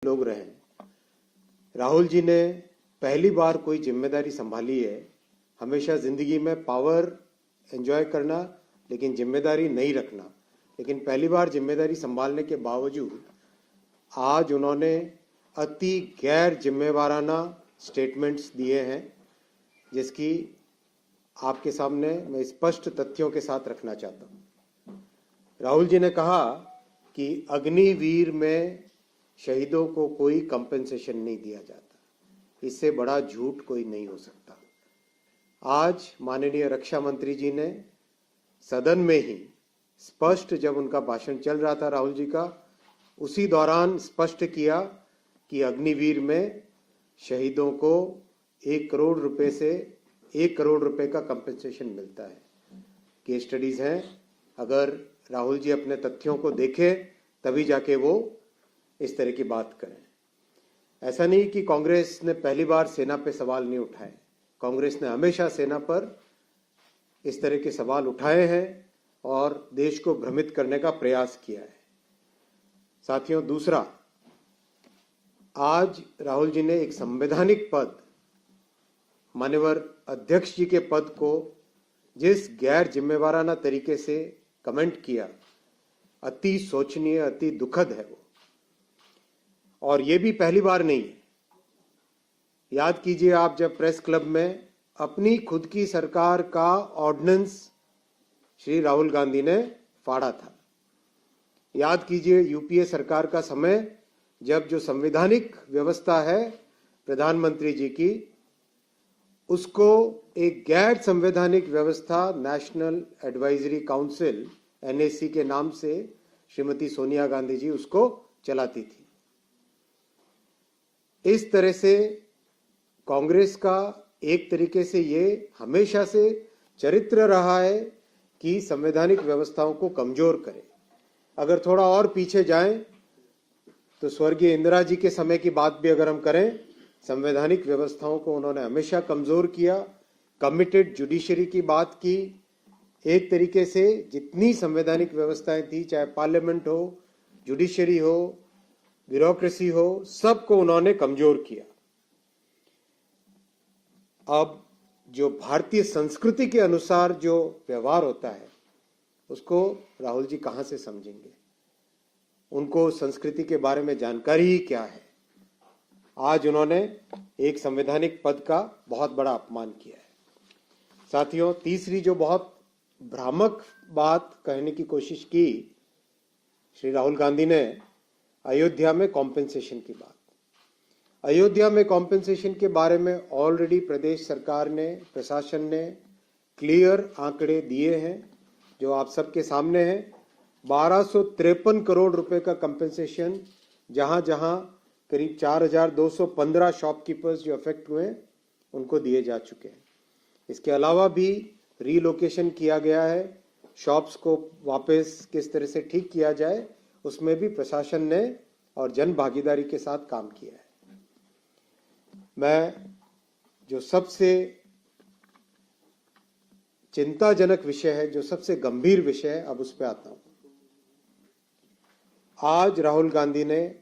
लोग रहे हैं। राहुल जी ने पहली बार कोई जिम्मेदारी संभाली है। हमेशा जिंदगी में पावर एंजॉय करना लेकिन जिम्मेदारी नहीं रखना, लेकिन पहली बार जिम्मेदारी संभालने के बावजूद आज उन्होंने अति गैर जिम्मेवाराना स्टेटमेंट्स दिए हैं, जिसकी आपके सामने मैं स्पष्ट तथ्यों के साथ रखना चाहता हूं। राहुल जी ने कहा कि अग्निवीर में शहीदों को कोई कंपेंसेशन नहीं दिया जाता। इससे बड़ा झूठ कोई नहीं हो सकता। आज माननीय रक्षा मंत्री जी ने सदन में ही स्पष्ट, जब उनका भाषण चल रहा था राहुल जी का, उसी दौरान स्पष्ट किया कि अग्निवीर में शहीदों को 1 करोड़ रुपए से 1 करोड़ रुपए का कंपेंसेशन मिलता है। केस स्टडीज हैं, अगर राहुल जी अपने तथ्यों को देखें तभी जाके वो इस तरह की बात करें। ऐसा नहीं कि कांग्रेस ने पहली बार सेना पे सवाल नहीं उठाए। कांग्रेस ने हमेशा सेना पर इस तरह के सवाल उठाए हैं और देश को भ्रमित करने का प्रयास किया है। साथियों, दूसरा, आज राहुल जी ने एक संवैधानिक पद, माननीय अध्यक्ष जी के पद को जिस गैर जिम्मेवाराना तरीके से कमेंट किया, अति शोचनीय, अति दुखद है वो। और ये भी पहली बार नहीं है। याद कीजिए, आप जब प्रेस क्लब में अपनी खुद की सरकार का ऑर्डिनेंस श्री राहुल गांधी ने फाड़ा था। याद कीजिए यूपीए सरकार का समय, जब जो संवैधानिक व्यवस्था है प्रधानमंत्री जी की, उसको एक गैर संवैधानिक व्यवस्था नेशनल एडवाइजरी काउंसिल एनएसी के नाम से श्रीमती सोनिया गांधी जी उसको चलाती थी। इस तरह से कांग्रेस का एक तरीके से ये हमेशा से चरित्र रहा है कि संवैधानिक व्यवस्थाओं को कमजोर करे। अगर थोड़ा और पीछे जाएं तो स्वर्गीय इंदिरा जी के समय की बात भी अगर हम करें, संवैधानिक व्यवस्थाओं को उन्होंने हमेशा कमजोर किया। कमिटेड जुडिशरी की बात की। एक तरीके से जितनी संवैधानिक व्यवस्थाएं थी, चाहे पार्लियामेंट हो, जुडिशरी हो, ब्यूरोक्रेसी हो, सबको उन्होंने कमजोर किया। अब जो भारतीय संस्कृति के अनुसार जो व्यवहार होता है, उसको राहुल जी कहां से समझेंगे? उनको संस्कृति के बारे में जानकारी ही क्या है? आज उन्होंने एक संवैधानिक पद का बहुत बड़ा अपमान किया है। साथियों, तीसरी जो बहुत भ्रामक बात कहने की कोशिश की श्री राहुल गांधी ने, अयोध्या में कॉम्पेंसेशन की बात। अयोध्या में कॉम्पेंसेशन के बारे में ऑलरेडी प्रदेश सरकार ने, प्रशासन ने क्लियर आंकड़े दिए हैं जो आप सबके सामने हैं। 1253 करोड़ रुपए का कंपेंसेशन जहां जहां करीब 4215 शॉपकीपर्स जो अफेक्ट हुए उनको दिए जा चुके हैं। इसके अलावा भी रीलोकेशन किया गया है। शॉप्स को वापस किस तरह से ठीक किया जाए, उसमें भी प्रशासन ने और जन भागीदारी के साथ काम किया है। मैं जो सबसे चिंताजनक विषय है, जो सबसे गंभीर विषय है, अब उस पर आता हूं। आज राहुल गांधी ने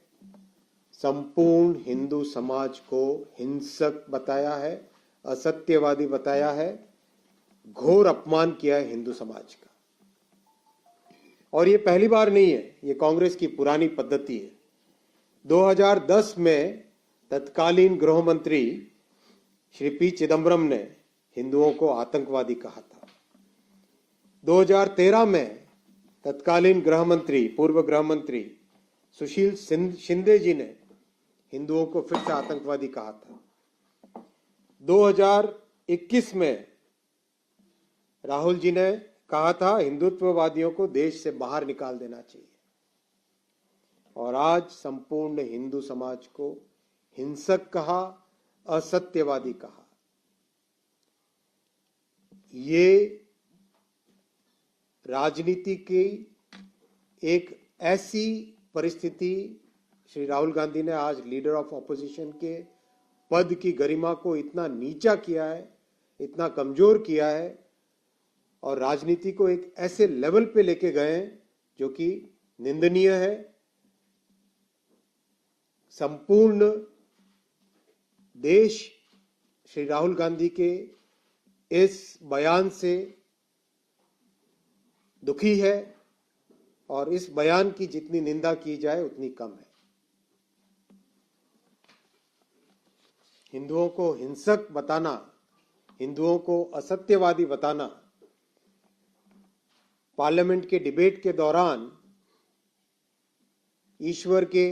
संपूर्ण हिंदू समाज को हिंसक बताया है, असत्यवादी बताया है, घोर अपमान किया है हिंदू समाज का। और ये पहली बार नहीं है, ये कांग्रेस की पुरानी पद्धति है। 2010 में तत्कालीन गृह मंत्री श्री पी चिदम्बरम ने हिंदुओं को आतंकवादी कहा था। 2013 में तत्कालीन गृह मंत्री, पूर्व गृह मंत्री सुशील शिंदे जी ने हिंदुओं को फिर से आतंकवादी कहा था। 2021 में राहुल जी ने कहा था हिंदुत्ववादियों को देश से बाहर निकाल देना चाहिए। और आज संपूर्ण हिंदू समाज को हिंसक कहा, असत्यवादी कहा। ये राजनीति की एक ऐसी परिस्थिति श्री राहुल गांधी ने आज लीडर ऑफ ऑपोजिशन के पद की गरिमा को इतना नीचा किया है, इतना कमजोर किया है और राजनीति को एक ऐसे लेवल पे लेके गए हैं जो कि निंदनीय है। संपूर्ण देश श्री राहुल गांधी के इस बयान से दुखी है और इस बयान की जितनी निंदा की जाए उतनी कम है। हिंदुओं को हिंसक बताना, हिंदुओं को असत्यवादी बताना, पार्लियामेंट के डिबेट के दौरान ईश्वर के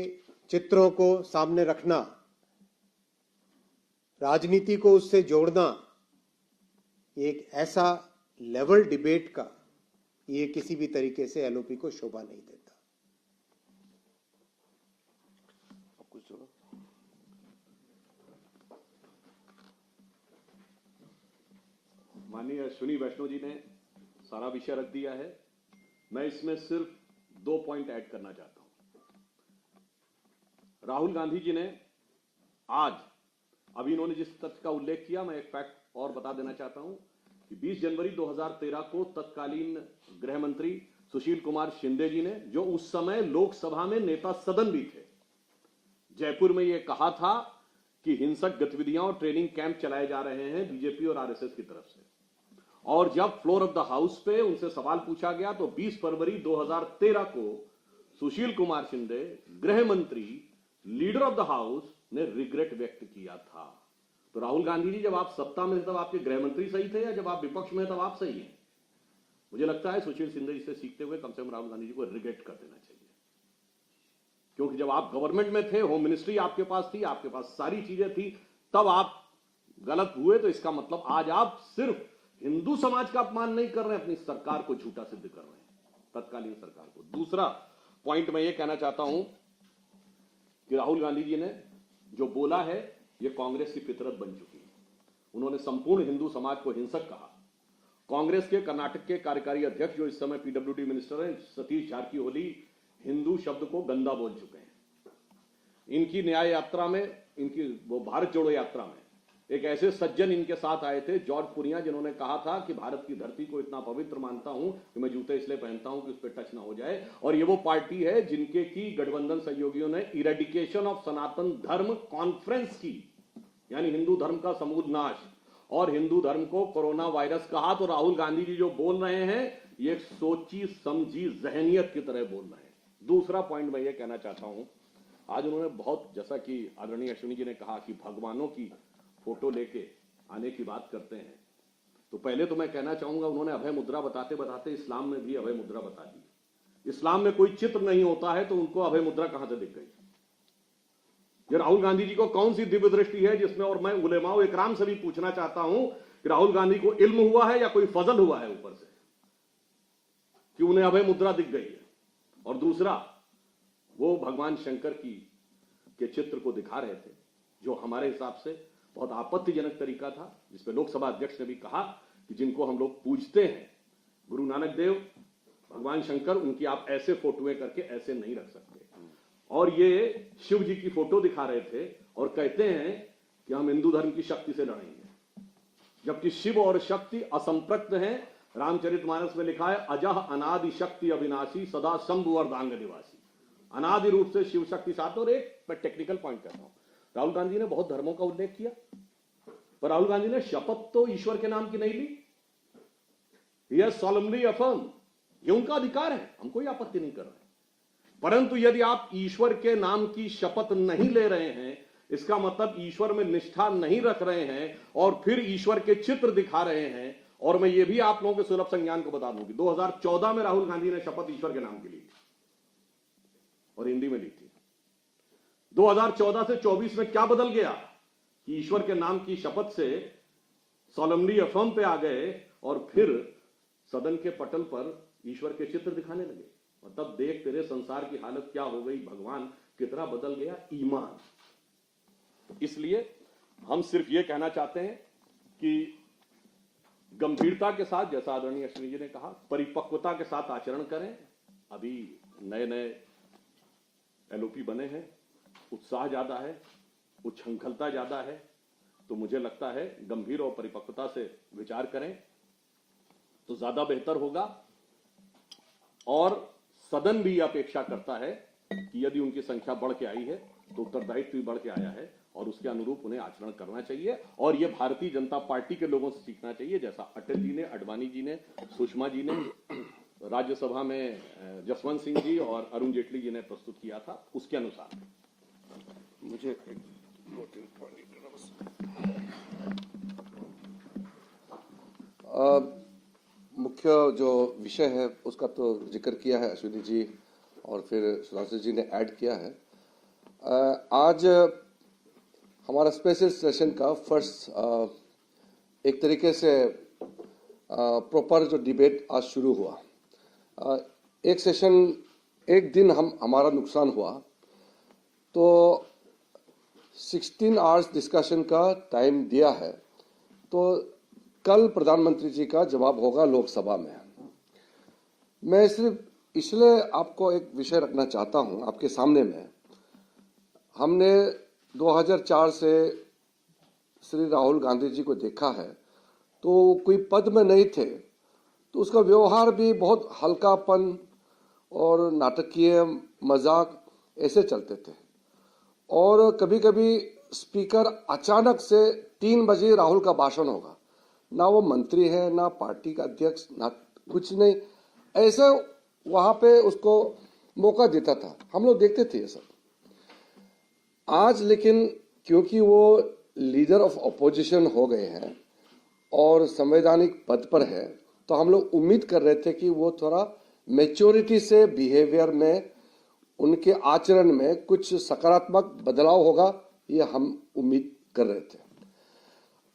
चित्रों को सामने रखना, राजनीति को उससे जोड़ना, एक ऐसा लेवल डिबेट का ये किसी भी तरीके से एलओपी को शोभा नहीं देता। माननीय अश्विनी वैष्णव जी ने सारा विषय रख दिया है। मैं इसमें सिर्फ 2 पॉइंट ऐड करना चाहता हूं। राहुल गांधी जी ने आज अभी इन्होंने जिस तथ्य का उल्लेख किया, मैं एक फैक्ट और बता देना चाहता हूं कि 20 जनवरी 2013 को तत्कालीन गृह मंत्री सुशील कुमार शिंदे जी ने, जो उस समय लोकसभा में नेता सदन भी थे, जयपुर में यह कहा था कि हिंसक गतिविधियां और ट्रेनिंग कैंप चलाए जा रहे हैं बीजेपी और आरएसएस की तरफ से। और जब फ्लोर ऑफ द हाउस पे उनसे सवाल पूछा गया तो 20 फरवरी 2013 को सुशील कुमार शिंदे, गृह मंत्री, लीडर ऑफ द हाउस, ने रिग्रेट व्यक्त किया था। तो राहुल गांधी जी, जब आप सत्ता में थे तब आपके गृह मंत्री सही थे, या जब आप विपक्ष में तब आप सही हैं? मुझे लगता है सुशील शिंदे जी से सीखते हुए कम से कम राहुल गांधी जी को रिग्रेट कर देना चाहिए, क्योंकि जब आप गवर्नमेंट में थे, होम मिनिस्ट्री आपके पास थी, आपके पास सारी चीजें थी, तब आप गलत हुए। तो इसका मतलब आज आप सिर्फ हिंदू समाज का अपमान नहीं कर रहे हैं, अपनी सरकार को झूठा सिद्ध कर रहे हैं, तत्कालीन सरकार को। दूसरा पॉइंट मैं ये कहना चाहता हूं कि राहुल गांधी जी ने जो बोला है ये कांग्रेस की फितरत बन चुकी है। उन्होंने संपूर्ण हिंदू समाज को हिंसक कहा। कांग्रेस के कर्नाटक के कार्यकारी अध्यक्ष, जो इस समय पीडब्ल्यूडी मिनिस्टर हैं, सतीश जारकीहोली, हिंदू शब्द को गंदा बोल चुके हैं। इनकी न्याय यात्रा में, इनकी वो भारत जोड़ो यात्रा में एक ऐसे सज्जन इनके साथ आए थे, जॉर्ज पुरिया, जिन्होंने कहा था कि भारत की धरती को इतना पवित्र मानता हूं कि मैं जूते इसलिए पहनता हूं कि उस पर टच ना हो जाए। और ये वो पार्टी है जिनके की गठबंधन सहयोगियों ने इरेडिकेशन ऑफ सनातन धर्म कॉन्फ्रेंस की, यानी हिंदू धर्म का समूल नाश, और हिंदू धर्म को कोरोना वायरस कहा। तो राहुल गांधी जी जो बोल रहे हैं ये एक सोची समझी जहनियत की तरह बोल रहे हैं। दूसरा पॉइंट मैं ये कहना चाहता हूं, आज उन्होंने बहुत, जैसा कि आदरणीय अश्विनी जी ने कहा कि भगवानों की फोटो लेके आने की बात करते हैं, तो पहले तो मैं कहना चाहूंगा, उन्होंने अभय मुद्रा बताते बताते इस्लाम में भी अभय मुद्रा बता दी। इस्लाम में कोई चित्र नहीं होता है तो उनको अभय मुद्रा कहां से दिख गई? ये राहुल गांधी जी को कौन सी दिव्य दृष्टि है जिसमें, और मैं उलेमाओ इकराम से भी पूछना चाहता हूं कि राहुल गांधी को इल्म हुआ है या कोई फजल हुआ है ऊपर से कि उन्हें अभय मुद्रा दिख गई है? और दूसरा, वो भगवान शंकर के चित्र को दिखा रहे थे, जो हमारे हिसाब से बहुत आपत्तिजनक तरीका था, जिसपे लोकसभा अध्यक्ष ने भी कहा कि जिनको हम लोग पूजते हैं, गुरु नानक देव, भगवान शंकर, उनकी आप ऐसे फोटोएं करके ऐसे नहीं रख सकते। और ये शिव जी की फोटो दिखा रहे थे और कहते हैं कि हम हिंदू धर्म की शक्ति से लड़ेंगे, जबकि शिव और शक्ति असंप्रक्त हैं। रामचरितमानस में लिखा है, अजह अनादि शक्ति अविनाशी सदा शंभु अर्धांग निवासी। अनादि रूप से शिव शक्ति साथ। और एक मैं टेक्निकल पॉइंट कहता हूं, राहुल गांधी ने बहुत धर्मों का उल्लेख किया, पर राहुल गांधी ने शपथ तो ईश्वर के नाम की नहीं ली। यह सॉलमली अफर्म, ये उनका अधिकार है, हम कोई आपत्ति नहीं कर रहे। परंतु यदि आप ईश्वर के नाम की शपथ नहीं ले रहे हैं, इसका मतलब ईश्वर में निष्ठा नहीं रख रहे हैं और फिर ईश्वर के चित्र दिखा रहे हैं। और मैं ये भी आप लोगों के सुलभ संज्ञान को बता दूं कि 2014 में राहुल गांधी ने शपथ ईश्वर के नाम की ली और हिंदी में ली थी। 2014 से 24 में क्या बदल गया कि ईश्वर के नाम की शपथ से सॉलमली अफर्म पे आ गए और फिर सदन के पटल पर ईश्वर के चित्र दिखाने लगे। और तब देख तेरे संसार की हालत क्या हो गई, भगवान कितना बदल गया ईमान। इसलिए हम सिर्फ यह कहना चाहते हैं कि गंभीरता के साथ, जैसा आदरणीय अश्विनी जी ने कहा, परिपक्वता के साथ आचरण करें। अभी नए नए एलओपी बने हैं, उत्साह ज्यादा है, उच्छृंखलता ज्यादा है, तो मुझे लगता है गंभीर और परिपक्वता से विचार करें तो ज्यादा बेहतर होगा। और सदन भी अपेक्षा करता है कि यदि उनकी संख्या बढ़ के आई है तो उत्तरदायित्व भी बढ़ के आया है और उसके अनुरूप उन्हें आचरण करना चाहिए और ये भारतीय जनता पार्टी के लोगों से सीखना चाहिए, जैसा अटल जी ने, अडवाणी जी ने, सुषमा जी ने राज्यसभा में जसवंत सिंह जी और अरुण जेटली जी ने प्रस्तुत किया था, उसके अनुसार। मुझे मुख्य जो विषय है उसका तो जिक्र किया है अश्विनी जी और फिर सुधांशु जी ने ऐड किया है। आज हमारा स्पेशल सेशन का फर्स्ट एक तरीके से प्रॉपर जो डिबेट आज शुरू हुआ। एक सेशन एक दिन हमारा नुकसान हुआ तो 16 आवर्स डिस्कशन का टाइम दिया है, तो कल प्रधानमंत्री जी का जवाब होगा लोकसभा में। मैं सिर्फ इसलिए आपको एक विषय रखना चाहता हूं आपके सामने में। हमने 2004 से श्री राहुल गांधी जी को देखा है, तो कोई पद में नहीं थे तो उसका व्यवहार भी बहुत हल्कापन और नाटकीय मजाक ऐसे चलते थे। और कभी कभी स्पीकर अचानक से 3 बजे राहुल का भाषण होगा, ना वो मंत्री है ना पार्टी का अध्यक्ष ना कुछ नहीं, ऐसे वहां पे उसको मौका देता था, हम लोग देखते थे ये सब। आज लेकिन क्योंकि वो लीडर ऑफ ऑपोजिशन हो गए हैं और संवैधानिक पद पर है, तो हम लोग उम्मीद कर रहे थे कि वो थोड़ा मैच्योरिटी से बिहेवियर में, उनके आचरण में कुछ सकारात्मक बदलाव होगा, ये हम उम्मीद कर रहे थे।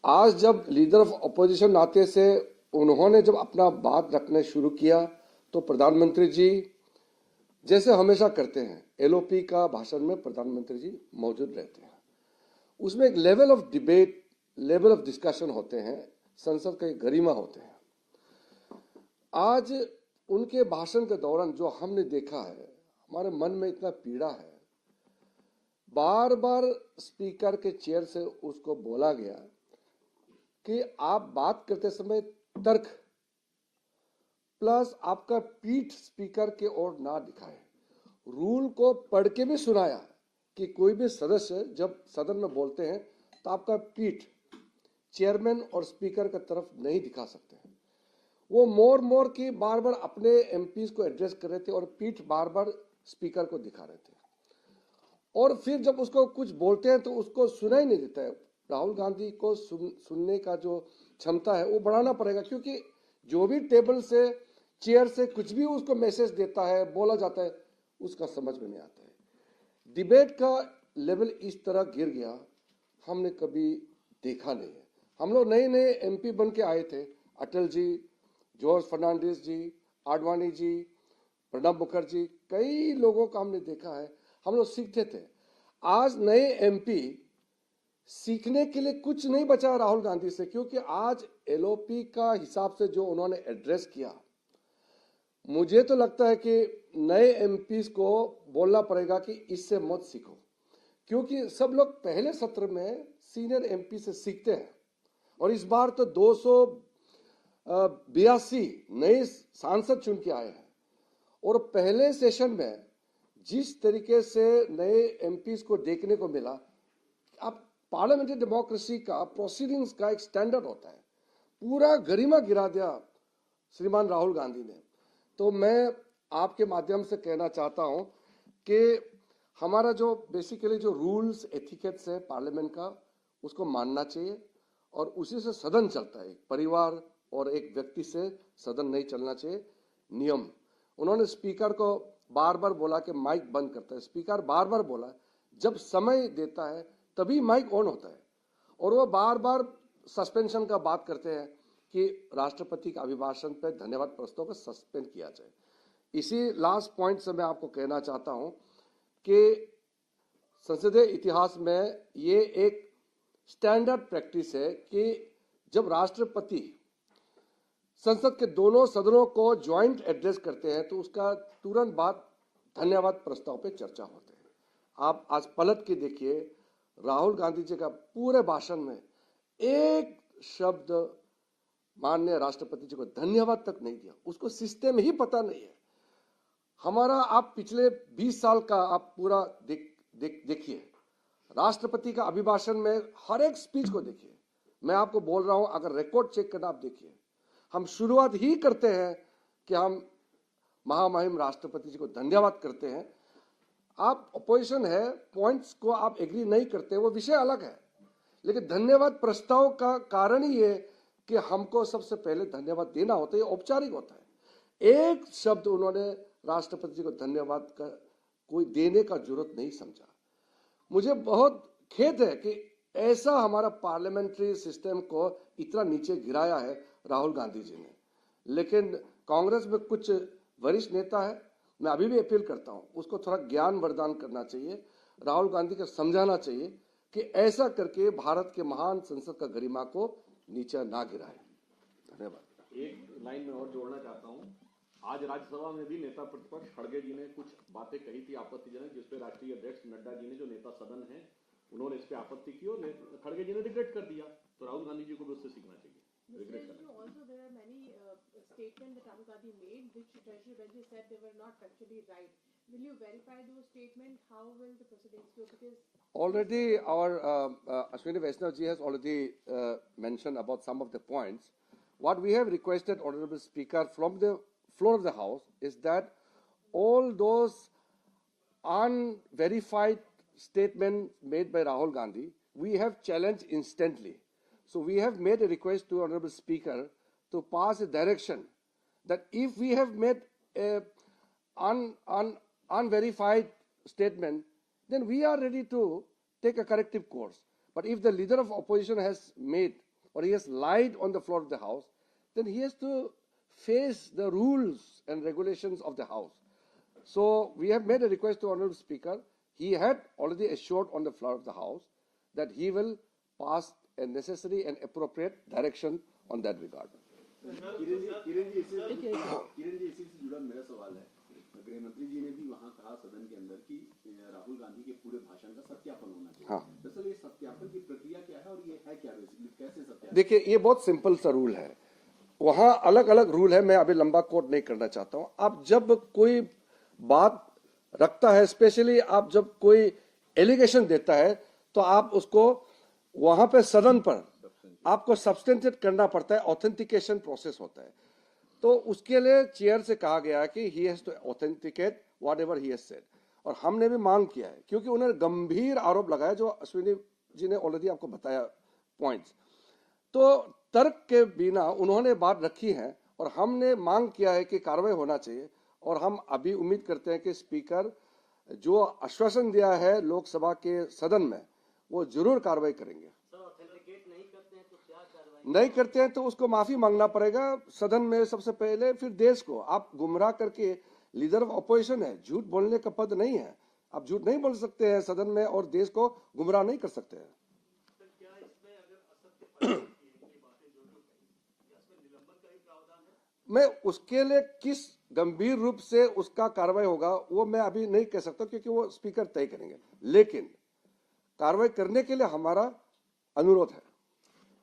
आज जब लीडर ऑफ ऑपोजिशन नाते से उन्होंने जब अपना बात रखना शुरू किया, तो प्रधानमंत्री जी जैसे हमेशा करते हैं, एलओपी का भाषण में प्रधानमंत्री जी मौजूद रहते हैं। उसमें एक level of debate, level of discussion होते हैं, संसद का एक गरिमा होते हैं। आज उनके भाषण के दौरान जो हमने देखा है, हमारे मन में इतना पीड़ा है। बार बार स्पीकर के चेयर से उसको बोला गया कि आप बात करते समय तर्क प्लस आपका पीठ स्पीकर के ओर ना दिखाए। रूल को पढ़ के भी सुनाया कि कोई भी सदस्य जब सदन में बोलते हैं तो आपका पीठ चेयरमैन और स्पीकर की तरफ नहीं दिखा सकते। वो मोर की बार बार अपने एमपीज को एड्रेस कर रहे थे और पीठ बार बार स्पीकर को दिखा रहे थे। और फिर जब उसको कुछ बोलते हैं तो उसको सुना ही नहीं देता है। राहुल गांधी को सुनने का जो क्षमता है वो बढ़ाना पड़ेगा, क्योंकि जो भी टेबल से चेयर से कुछ भी उसको मैसेज देता है, बोला जाता है, उसका समझ में नहीं आता है। डिबेट का लेवल इस तरह गिर गया, हमने कभी देखा नहीं है। हम लोग नए नए एमपी बन के आए थे, अटल जी, जॉर्ज फर्नांडिस जी, आडवाणी जी, प्रणब मुखर्जी, कई लोगों का हमने देखा है, हम लोग सीखते थे। आज नए एमपी सीखने के लिए कुछ नहीं बचा राहुल गांधी से, क्योंकि आज एलओपी का हिसाब से जो उन्होंने एड्रेस किया, मुझे तो लगता है कि नए एमपीज को बोलना पड़ेगा कि इससे मत सीखो, क्योंकि सब लोग पहले सत्र में सीनियर एमपी से सीखते हैं। और इस बार तो 282 नए सांसद चुन के आए हैं और पहले सेशन में जिस तरीके से नए एमपीज को देखने को मिला, अब पार्लियामेंट्री डेमोक्रेसी का प्रोसीडिंग्स का एक स्टैंडर्ड होता है, पूरा गरिमा गिरा दिया श्रीमान राहुल गांधी ने। तो मैं आपके माध्यम से कहना चाहता हूं कि हमारा जो बेसिकली जो रूल्स एथिकेट्स है पार्लियामेंट का, उसको मानना चाहिए और उसी से सदन चलता है। परिवार और एक व्यक्ति से सदन नहीं चलना चाहिए। नियम, उन्होंने स्पीकर को बार बार बोला कि माइक बंद करता है, स्पीकर बार बार बोला, जब समय देता है तभी माइक ऑन होता है। और वो बार बार सस्पेंशन का बात करते हैं कि राष्ट्रपति के अभिभाषण पर धन्यवाद प्रस्ताव को सस्पेंड किया जाए। इसी लास्ट पॉइंट से मैं आपको कहना चाहता हूं कि संसदीय इतिहास में ये एक स्टैंडर्ड प्रैक्टिस है कि जब राष्ट्रपति संसद के दोनों सदनों को ज्वाइंट एड्रेस करते हैं तो उसका तुरंत बाद धन्यवाद प्रस्ताव पे चर्चा होते हैं। आप आज पलट के देखिए, राहुल गांधी जी का पूरे भाषण में एक शब्द माननीय राष्ट्रपति जी को धन्यवाद तक नहीं दिया। उसको सिस्टम ही पता नहीं है हमारा। आप पिछले 20 साल का आप पूरा देखिए, राष्ट्रपति का अभिभाषण में हर एक स्पीच को देखिए। मैं आपको बोल रहा हूं, अगर रिकॉर्ड चेक करना आप देखिए, हम शुरुआत ही करते हैं कि हम महामहिम राष्ट्रपति जी को धन्यवाद करते हैं। आप अपोजिशन है, पॉइंट्स को आप एग्री नहीं करते, वो विषय अलग है, लेकिन धन्यवाद प्रस्ताव का कारण ही है कि हमको सबसे पहले धन्यवाद देना होता है, ये औपचारिक होता है। एक शब्द उन्होंने राष्ट्रपति जी को धन्यवाद का कोई देने का जरूरत नहीं समझा। मुझे बहुत खेद है कि ऐसा हमारा पार्लियामेंट्री सिस्टम को इतना नीचे गिराया है राहुल गांधी जी ने। लेकिन कांग्रेस में कुछ वरिष्ठ नेता है, मैं अभी भी अपील करता हूं, उसको थोड़ा ज्ञान वरदान करना चाहिए, राहुल गांधी को समझाना चाहिए कि ऐसा करके भारत के महान संसद का गरिमा को नीचे ना गिराए। धन्यवाद। एक लाइन में और जोड़ना चाहता हूं, आज राज्यसभा में भी नेता प्रतिपक्ष खड़गे जी ने कुछ बातें कही थी आपत्तिजनक, जिसपे राष्ट्रीय अध्यक्ष नड्डा जी ने, जो नेता सदन है, उन्होंने इस पे आपत्ति की और खड़गे जी ने रिग्रेट कर दिया। तो राहुल गांधी जी को भी उससे सीखना चाहिए। Also, there are many statements that Rahul Gandhi made, which Treasury benches said they were not factually right. Will you verify those statements? How will the proceedings go? Because already our Ashwini Vaishnav ji has already mentioned about some of the points. What we have requested, Honorable Speaker, from the floor of the House is that all those unverified statements made by Rahul Gandhi, we have challenged instantly. So we have made a request to Honorable Speaker to pass a direction that if we have made a unverified statement, then we are ready to take a corrective course. But if the leader of opposition has made or he has lied on the floor of the House, then he has to face the rules and regulations of the House. So we have made a request to Honorable Speaker. He had already assured on the floor of the House that he will pass a necessary and appropriate direction on that regard. Kiran ji इसी से जुड़ा मेरा सवाल है। गृह मंत्री जी ने भी वहां कहा सदन के अंदर कि राहुल गांधी के पूरे भाषण का सत्यापन होना चाहिए। हाँ। दरअसल ये सत्यापन की प्रक्रिया क्या है और ये है क्या, बेसिकली कैसे सत्यापन? देखिए, ये बहुत सिंपल सा रूल है, वहां अलग अलग रूल है, मैं अभी लंबा कोट नहीं करना चाहता हूं। आप जब कोई बात रखता है, स्पेशली आप जब कोई एलिगेशन देता है, तो आप उसको वहां पे सदन पर आपको सब्सटेंटिएट करना पड़ता है, ऑथेंटिकेशन प्रोसेस होता है। तो उसके लिए चेयर से कहा गया है कि he has to authenticate whatever he has said, और हमने भी मांग किया है, क्योंकि उन्होंने गंभीर आरोप लगाया, जो अश्विनी जी ने ऑलरेडी आपको बताया पॉइंट्स। तो तर्क के बिना उन्होंने बात रखी है और हमने मांग किया है कि कार्रवाई होना चाहिए, और हम अभी उम्मीद करते हैं कि स्पीकर जो आश्वासन दिया है लोकसभा के सदन में, वो जरूर कार्रवाई करेंगे। नहीं करते हैं तो उसको माफी मांगना पड़ेगा सदन में सबसे पहले, फिर देश को। आप गुमराह करके, लीडर ऑफ अपोजिशन है, झूठ बोलने का पद नहीं है, आप झूठ नहीं बोल सकते हैं सदन में और देश को गुमराह नहीं कर सकते हैं। मैं उसके लिए किस गंभीर रूप से उसका कार्रवाई होगा वो मैं अभी नहीं कह सकता, क्योंकि वो स्पीकर तय करेंगे, लेकिन कार्रवाई करने के लिए हमारा अनुरोध है।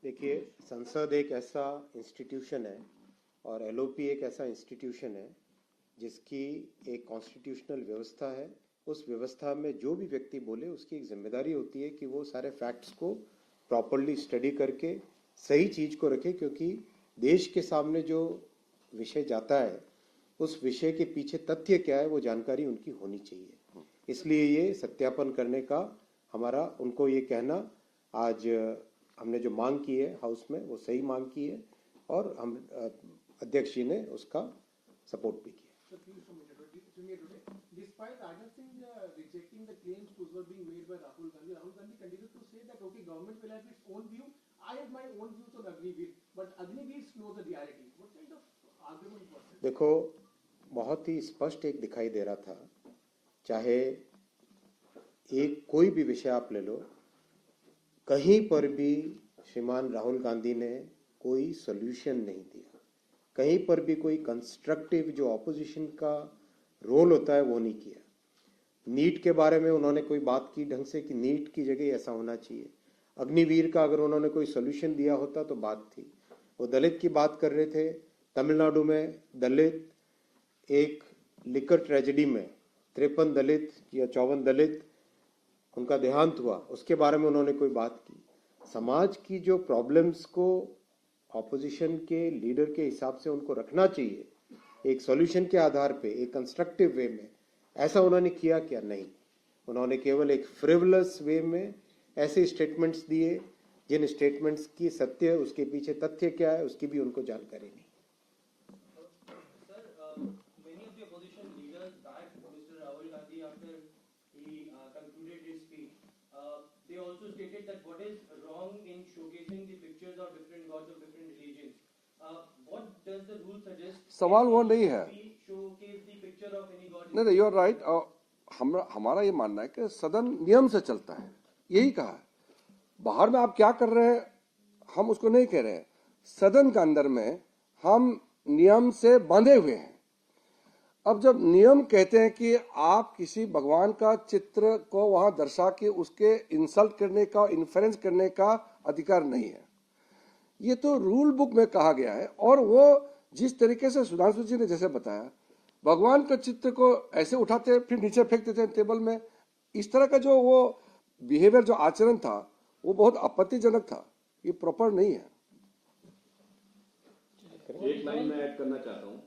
देखिए, संसद एक ऐसा इंस्टीट्यूशन है और एलओपी एक ऐसा इंस्टीट्यूशन है जिसकी एक कॉन्स्टिट्यूशनल व्यवस्था है। उस व्यवस्था में जो भी व्यक्ति बोले, उसकी एक जिम्मेदारी होती है कि वो सारे फैक्ट्स को प्रॉपरली स्टडी करके सही चीज को रखे, क्योंकि देश के सामने जो विषय जाता है उस विषय के पीछे तथ्य क्या है वो जानकारी उनकी होनी चाहिए। इसलिए ये सत्यापन करने का हमारा, उनको ये कहना, आज हमने जो मांग की है हाउस में वो सही मांग की है और हम अध्यक्ष जी ने उसका सपोर्ट भी किया। Despite Rajnath Singh rejecting the claims which were being made by Rahul Gandhi continued to say that okay, government will have its own view. I have my own views on Agniveer, but Agniveer knows the reality. What kind of argument was it? देखो, बहुत ही स्पष्ट एक दिखाई दे रहा था, चाहे एक कोई भी विषय आप ले लो, कहीं पर भी श्रीमान राहुल गांधी ने कोई सॉल्यूशन नहीं दिया, कहीं पर भी कोई कंस्ट्रक्टिव जो ऑपोजिशन का रोल होता है वो नहीं किया। नीट के बारे में उन्होंने कोई बात की ढंग से कि नीट की जगह ऐसा होना चाहिए। अग्निवीर का अगर उन्होंने कोई सोल्यूशन दिया होता तो बात थी। वो दलित की बात कर रहे थे, तमिलनाडु में दलित एक लिकर ट्रेजेडी में 53 दलित या 54 दलित उनका देहांत हुआ, उसके बारे में उन्होंने कोई बात की? समाज की जो प्रॉब्लम्स को ऑपोजिशन के लीडर के हिसाब से उनको रखना चाहिए, एक सॉल्यूशन के आधार पे, एक कंस्ट्रक्टिव वे में, ऐसा उन्होंने किया क्या? नहीं, उन्होंने केवल एक फ्रिवलस वे में ऐसे स्टेटमेंट्स दिए जिन स्टेटमेंट्स की सत्य, उसके पीछे तथ्य क्या है, उसकी भी उनको जानकारी नहीं। Many of the opposition leaders backed Mr. Rahul Gandhi after he concluded his speech. They also stated that what is wrong in showcasing the pictures of different gods of different religions. What does the rule suggest? सवाल वो नहीं है। We showcase the picture of any god. नहीं, you are right. हमारा ये मानना है कि सदन नियम से चलता है, यही कहा है। बाहर में आप क्या कर रहे हैं हम उसको नहीं कह रहे हैं, सदन के अंदर में हम नियम से बांधे हुए हैं। अब जब नियम कहते हैं कि आप किसी भगवान का चित्र को वहां दर्शा के उसके इंसल्ट करने का, इन्फ्लुएंस करने का अधिकार नहीं है, ये तो रूल बुक में कहा गया है। और वो जिस तरीके से सुधांशु जी ने जैसे बताया, भगवान का चित्र को ऐसे उठाते फिर नीचे फेंक देते हैं टेबल में, इस तरह का जो वो बिहेवियर, जो आचरण था, वो बहुत आपत्तिजनक था, ये प्रॉपर नहीं है। एक लाइन मैं ऐड करना चाहता हूं,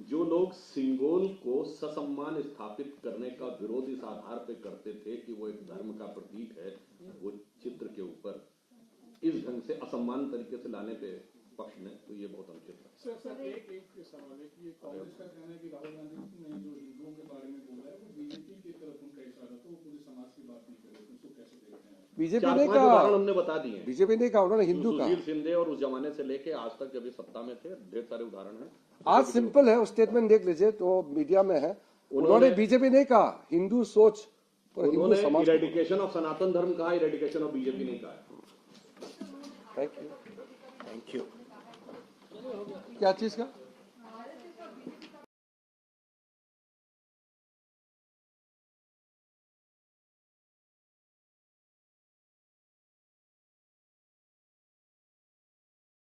जो लोग सिंगोल को ससम्मान स्थापित करने का विरोध इस आधार पे करते थे कि वो एक धर्म का प्रतीक है, वो चित्र के ऊपर इस ढंग से असम्मान तरीके से लाने पे पक्ष ने, तो ये बहुत अनुचित है। सर एक सवाल है कि ये कांग्रेस का कहना है कि राहुल गांधी ने जो हिंदुओं के बारे में बोला है वो बीजेपी की तरफ उनका इशारा, तो वो पूरे समाज की बात नहीं कर रहे, उसको कैसे देखते हैं? बीजेपी चार ने पांच कहा, उदाहरण हमने बता दिए। बीजेपी ने कहा, उन्होंने हिंदू कहा। सुशील शिंदे और उस जमाने से लेके आज तक जब ये सत्ता में थे, ढेर सारे उदाहरण हैं। आज सिंपल है, वो स्टेटमेंट देख लीजिए तो मीडिया में है। उन्होंने बीजेपी नहीं कहा हिंदू सोच और हिंदू उन्होंने समाज। इरेडिकेशन ऑफ सनातन धर्म कहा, इरेडिकेशन ऑफ बीजेपी नहीं कहा। Thank you. Thank you. क्या चीज का?